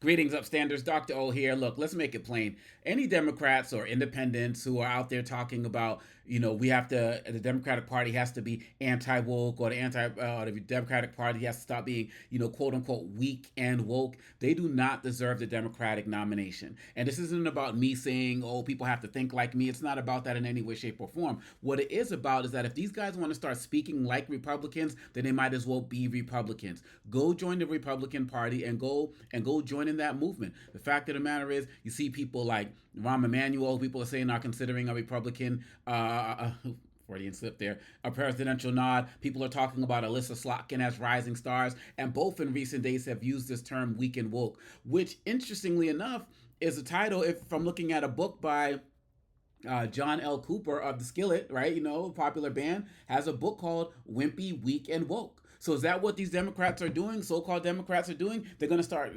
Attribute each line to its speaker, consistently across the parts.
Speaker 1: Greetings, upstanders. Dr. O here. Look, let's make it plain. Any Democrats or independents who are out there talking about, we have to, the Democratic Party has to be anti woke, or the Democratic Party has to stop being, quote unquote, weak and woke, they do not deserve the Democratic nomination. And this isn't about me saying, oh, people have to think like me. It's not about that in any way, shape, or form. What it is about is that if these guys want to start speaking like Republicans, then they might as well be Republicans. Go join the Republican Party and go join in that movement. The fact of the matter is, you see people like Rahm Emmanuel, people are saying are considering a Republican. Freudian slip there, a presidential nod. People are talking about Alyssa Slotkin as rising stars, and both in recent days have used this term weak and woke, which, interestingly enough, is a title, if I'm looking at a book by John L. Cooper of the Skillet, right? Popular band, has a book called Wimpy, Weak, and Woke. So is that what these Democrats are doing? So-called Democrats are doing? They're going to start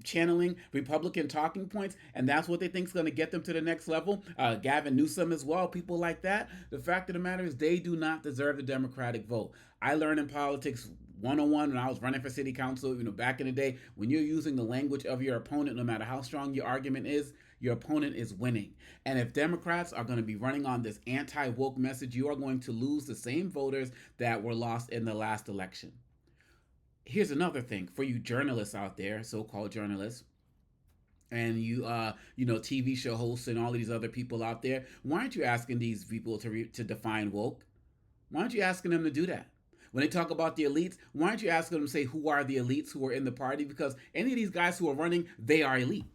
Speaker 1: channeling Republican talking points, and that's what they think is going to get them to the next level. Gavin Newsom as well, people like that. The fact of the matter is, they do not deserve the Democratic vote. I learned in politics 101 when I was running for city council, back in the day, when you're using the language of your opponent, no matter how strong your argument is, your opponent is winning. And if Democrats are going to be running on this anti-woke message, you are going to lose the same voters that were lost in the last election. Here's another thing for you journalists out there, so-called journalists, and TV show hosts and all these other people out there. Why aren't you asking these people to define woke? Why aren't you asking them to do that? When they talk about the elites, why aren't you asking them to say who are the elites who are in the party? Because any of these guys who are running, they are elite.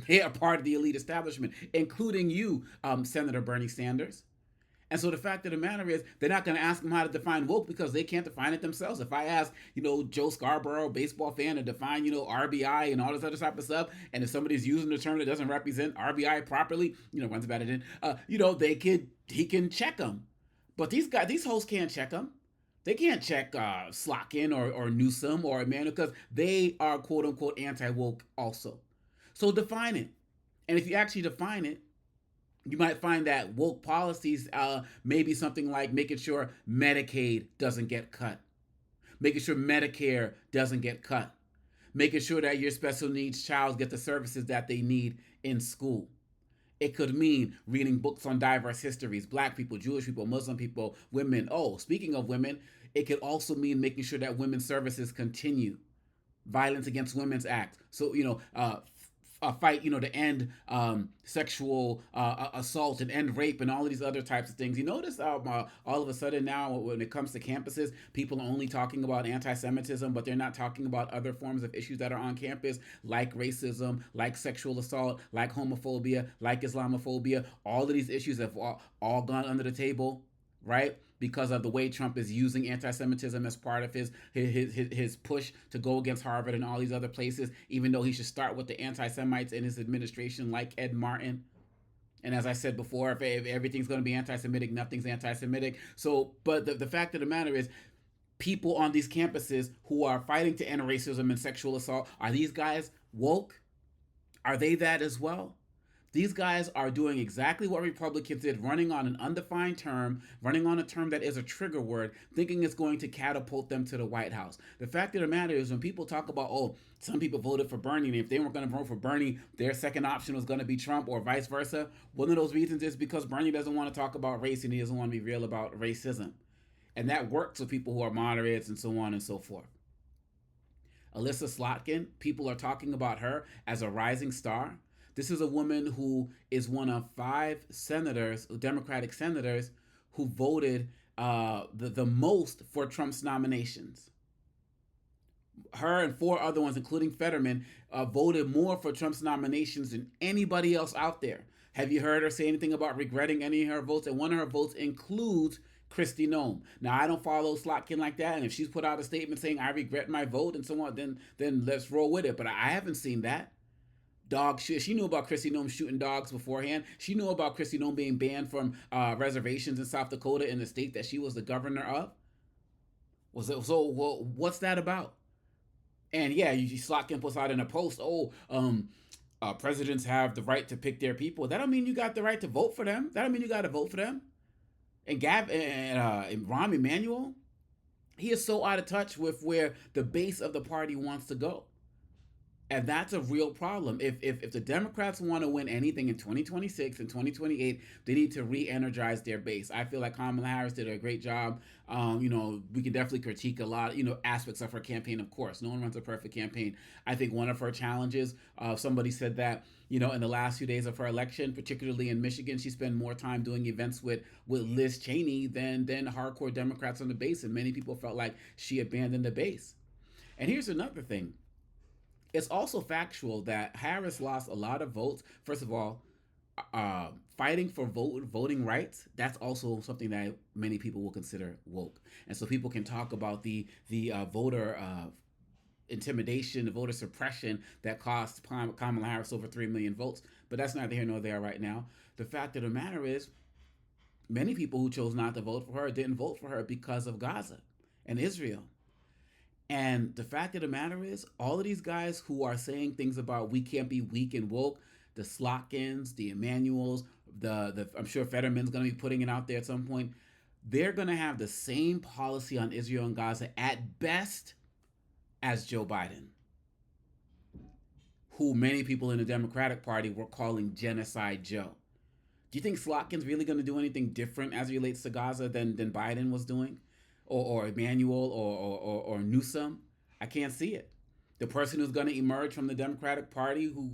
Speaker 1: They are part of the elite establishment, including you, Senator Bernie Sanders. And so the fact of the matter is, they're not going to ask them how to define woke because they can't define it themselves. If I ask, Joe Scarborough, baseball fan, to define, RBI and all this other type of stuff, and if somebody's using a term that doesn't represent RBI properly, runs about it in, he can check them. But these hosts can't check them. They can't check Slotkin or Newsom or Emmanuel because they are quote unquote anti woke also. So define it. And if you actually define it, you might find that woke policies may be something like making sure Medicaid doesn't get cut, making sure Medicare doesn't get cut, making sure that your special needs child get the services that they need in school. It could mean reading books on diverse histories, black people, Jewish people, Muslim people, women. Oh, speaking of women, it could also mean making sure that women's services continue. Violence Against Women's Act. So, a fight, to end sexual assault and end rape and all of these other types of things. You notice all of a sudden now, when it comes to campuses, people are only talking about anti-Semitism, but they're not talking about other forms of issues that are on campus, like racism, like sexual assault, like homophobia, like Islamophobia. All of these issues have all gone under the table, right? Because of the way Trump is using anti-Semitism as part of his push to go against Harvard and all these other places, even though he should start with the anti-Semites in his administration, like Ed Martin. And as I said before, if everything's going to be anti-Semitic, nothing's anti-Semitic. So, but the fact of the matter is, people on these campuses who are fighting to end racism and sexual assault, are these guys woke? Are they that as well? These guys are doing exactly what Republicans did, running on an undefined term, running on a term that is a trigger word, thinking it's going to catapult them to the White House. The fact of the matter is, when people talk about, oh, some people voted for Bernie, and if they weren't going to vote for Bernie, their second option was going to be Trump, or vice versa, one of those reasons is because Bernie doesn't want to talk about race and he doesn't want to be real about racism. And that works with people who are moderates and so on and so forth. Alyssa Slotkin, people are talking about her as a rising star. This is a woman who is one of 5 senators, Democratic senators, who voted the most for Trump's nominations. Her and 4 other ones, including Fetterman, voted more for Trump's nominations than anybody else out there. Have you heard her say anything about regretting any of her votes? And one of her votes includes Kristi Noem. Now, I don't follow Slotkin like that, and if she's put out a statement saying I regret my vote and so on, then let's roll with it. But I haven't seen that. Dog shit. She knew about Kristi Noem shooting dogs beforehand. She knew about Kristi Noem being banned from reservations in South Dakota, in the state that she was the governor of. Well, what's that about? And yeah, Slotkin puts out in a post, presidents have the right to pick their people. That don't mean you got the right to vote for them. That don't mean you got to vote for them. And Rahm Emmanuel, he is so out of touch with where the base of the party wants to go. And that's a real problem. If the Democrats want to win anything in 2026 and 2028, they need to re-energize their base. I feel like Kamala Harris did a great job. We can definitely critique a lot, aspects of her campaign. Of course, no one runs a perfect campaign. I think one of her challenges, somebody said that, in the last few days of her election, particularly in Michigan, she spent more time doing events with Liz Cheney than hardcore Democrats on the base, and many people felt like she abandoned the base. And here's another thing: it's also factual that Harris lost a lot of votes. First of all, fighting for voting rights, that's also something that many people will consider woke. And so people can talk about the voter intimidation, the voter suppression that cost Kamala Harris over 3 million votes. But that's neither here nor there right now. The fact of the matter is, many people who chose not to vote for her didn't vote for her because of Gaza and Israel. And the fact of the matter is, all of these guys who are saying things about we can't be weak and woke, the Slotkins, the Emmanuels, the I'm sure Fetterman's going to be putting it out there at some point. They're going to have the same policy on Israel and Gaza at best as Joe Biden, who many people in the Democratic Party were calling Genocide Joe. Do you think Slotkin's really going to do anything different as it relates to Gaza than Biden was doing? Or Emmanuel or Newsom? I can't see it. The person who's going to emerge from the Democratic Party who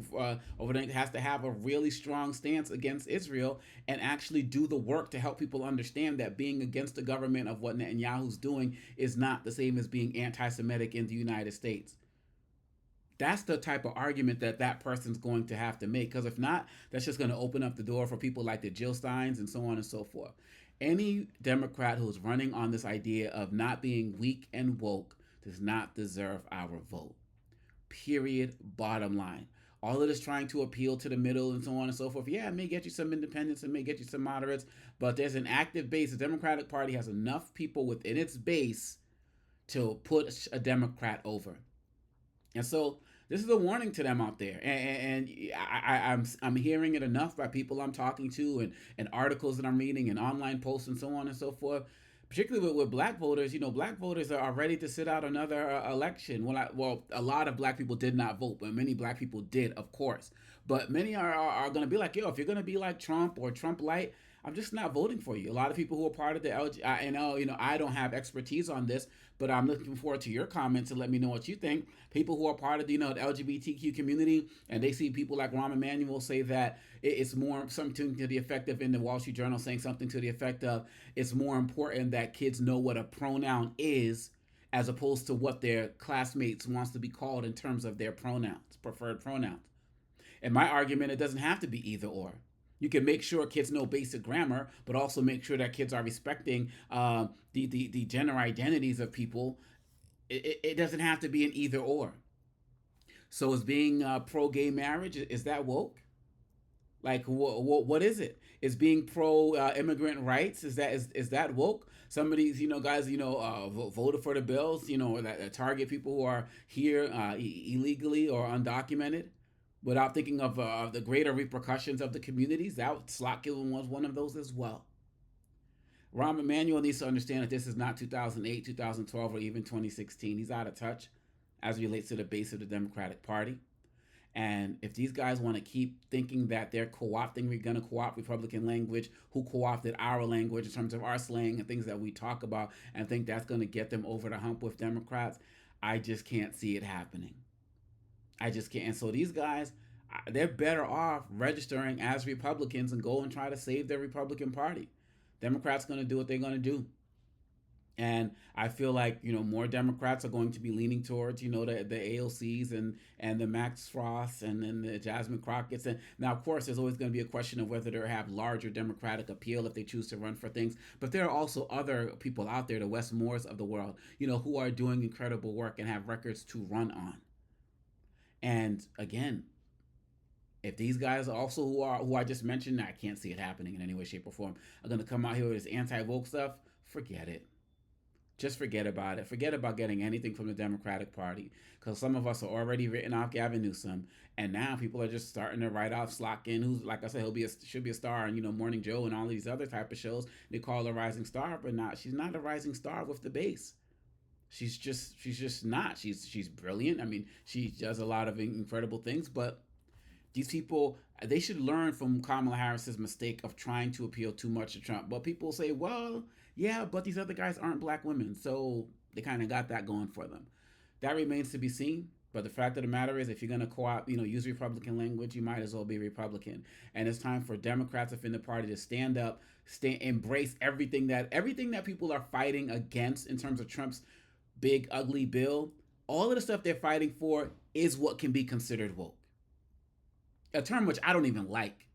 Speaker 1: over there has to have a really strong stance against Israel and actually do the work to help people understand that being against the government of what Netanyahu's doing is not the same as being anti-Semitic in the United States. That's the type of argument that person's going to have to make, because if not, that's just going to open up the door for people like the Jill Steins and so on and so forth. Any Democrat who's running on this idea of not being weak and woke does not deserve our vote. Period. Bottom line. All of this trying to appeal to the middle and so on and so forth. Yeah, it may get you some independents, it may get you some moderates, but there's an active base. The Democratic Party has enough people within its base to put a Democrat over. And so this is a warning to them out there. And I'm hearing it enough by people I'm talking to and articles that I'm reading and online posts and so on and so forth. Particularly with black voters, black voters are ready to sit out another election. Well, a lot of black people did not vote, but many black people did, of course. But many are going to be like, yo, if you're going to be like Trump or Trump light, I'm just not voting for you. A lot of people who are part of the LG, I know, I don't have expertise on this, but I'm looking forward to your comments and let me know what you think. People who are part of the, the LGBTQ community, and they see people like Rahm Emmanuel say that it's more something to the effect of, in the Wall Street Journal saying something to the effect of, it's more important that kids know what a pronoun is as opposed to what their classmates wants to be called in terms of their pronouns, preferred pronouns. And my argument, it doesn't have to be either or. You can make sure kids know basic grammar, but also make sure that kids are respecting the gender identities of people. It doesn't have to be an either or. So is being pro-gay marriage, is that woke? Like, what is it? Is being pro-immigrant rights, is that woke? Some of these, guys, voted for the bills, that target people who are here illegally or undocumented, without thinking of the greater repercussions of the communities. That Slotkin was one of those as well. Rahm Emmanuel needs to understand that this is not 2008, 2012, or even 2016. He's out of touch as it relates to the base of the Democratic Party. And if these guys want to keep thinking that they're co-opting, we're going to co-opt Republican language, who co-opted our language in terms of our slang and things that we talk about, and think that's going to get them over the hump with Democrats, I just can't see it happening. I just can't. And so these guys, they're better off registering as Republicans and go and try to save their Republican Party. Democrats going to do what they're going to do. And I feel like, more Democrats are going to be leaning towards, the AOCs and the Max Frost and then the Jasmine Crockett's. And now, of course, there's always going to be a question of whether they have larger Democratic appeal if they choose to run for things. But there are also other people out there, the Wes Moores of the world, who are doing incredible work and have records to run on. And again, if these guys also who I just mentioned, I can't see it happening in any way, shape, or form, are going to come out here with this anti-woke stuff, forget it. Just forget about it. Forget about getting anything from the Democratic Party, because some of us are already written off Gavin Newsom, and now people are just starting to write off Slotkin, who's, like I said, should be a star on Morning Joe and all these other type of shows. They call her a rising star, but she's not a rising star with the base. she's just not. She's brilliant. I mean, she does a lot of incredible things, but these people, they should learn from Kamala Harris's mistake of trying to appeal too much to Trump. But people say, well, yeah, but these other guys aren't black women, so they kind of got that going for them. That remains to be seen. But the fact of the matter is, if you're going to co-op, use Republican language, you might as well be Republican. And it's time for Democrats within the party to stand up, embrace everything that people are fighting against in terms of Trump's big ugly bill. All of the stuff they're fighting for is what can be considered woke, a term which I don't even like.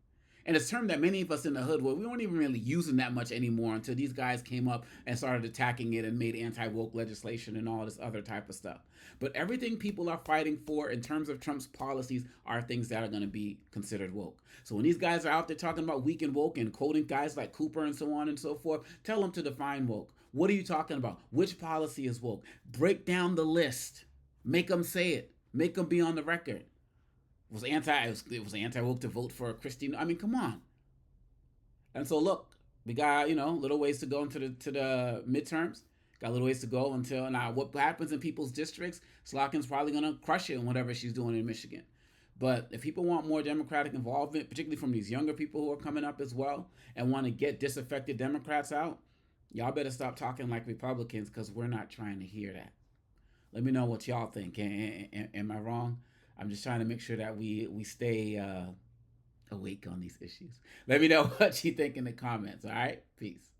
Speaker 1: And it's a term that many of us in the hood, well, we weren't even really using that much anymore until these guys came up and started attacking it and made anti-woke legislation and all this other type of stuff. But everything people are fighting for in terms of Trump's policies are things that are going to be considered woke. So when these guys are out there talking about weak and woke and quoting guys like Cooper and so on and so forth, tell them to define woke. What are you talking about? Which policy is woke? Break down the list. Make them say it. Make them be on the record. It was anti woke to vote for Christine. I mean, come on. And so look, we got little ways to go into the midterms. Got a little ways to go until now. What happens in people's districts? Slotkin's probably gonna crush it in whatever she's doing in Michigan. But if people want more Democratic involvement, particularly from these younger people who are coming up as well, and want to get disaffected Democrats out, y'all better stop talking like Republicans, because we're not trying to hear that. Let me know what y'all think. Am I wrong? I'm just trying to make sure that we stay awake on these issues. Let me know what you think in the comments. All right, peace.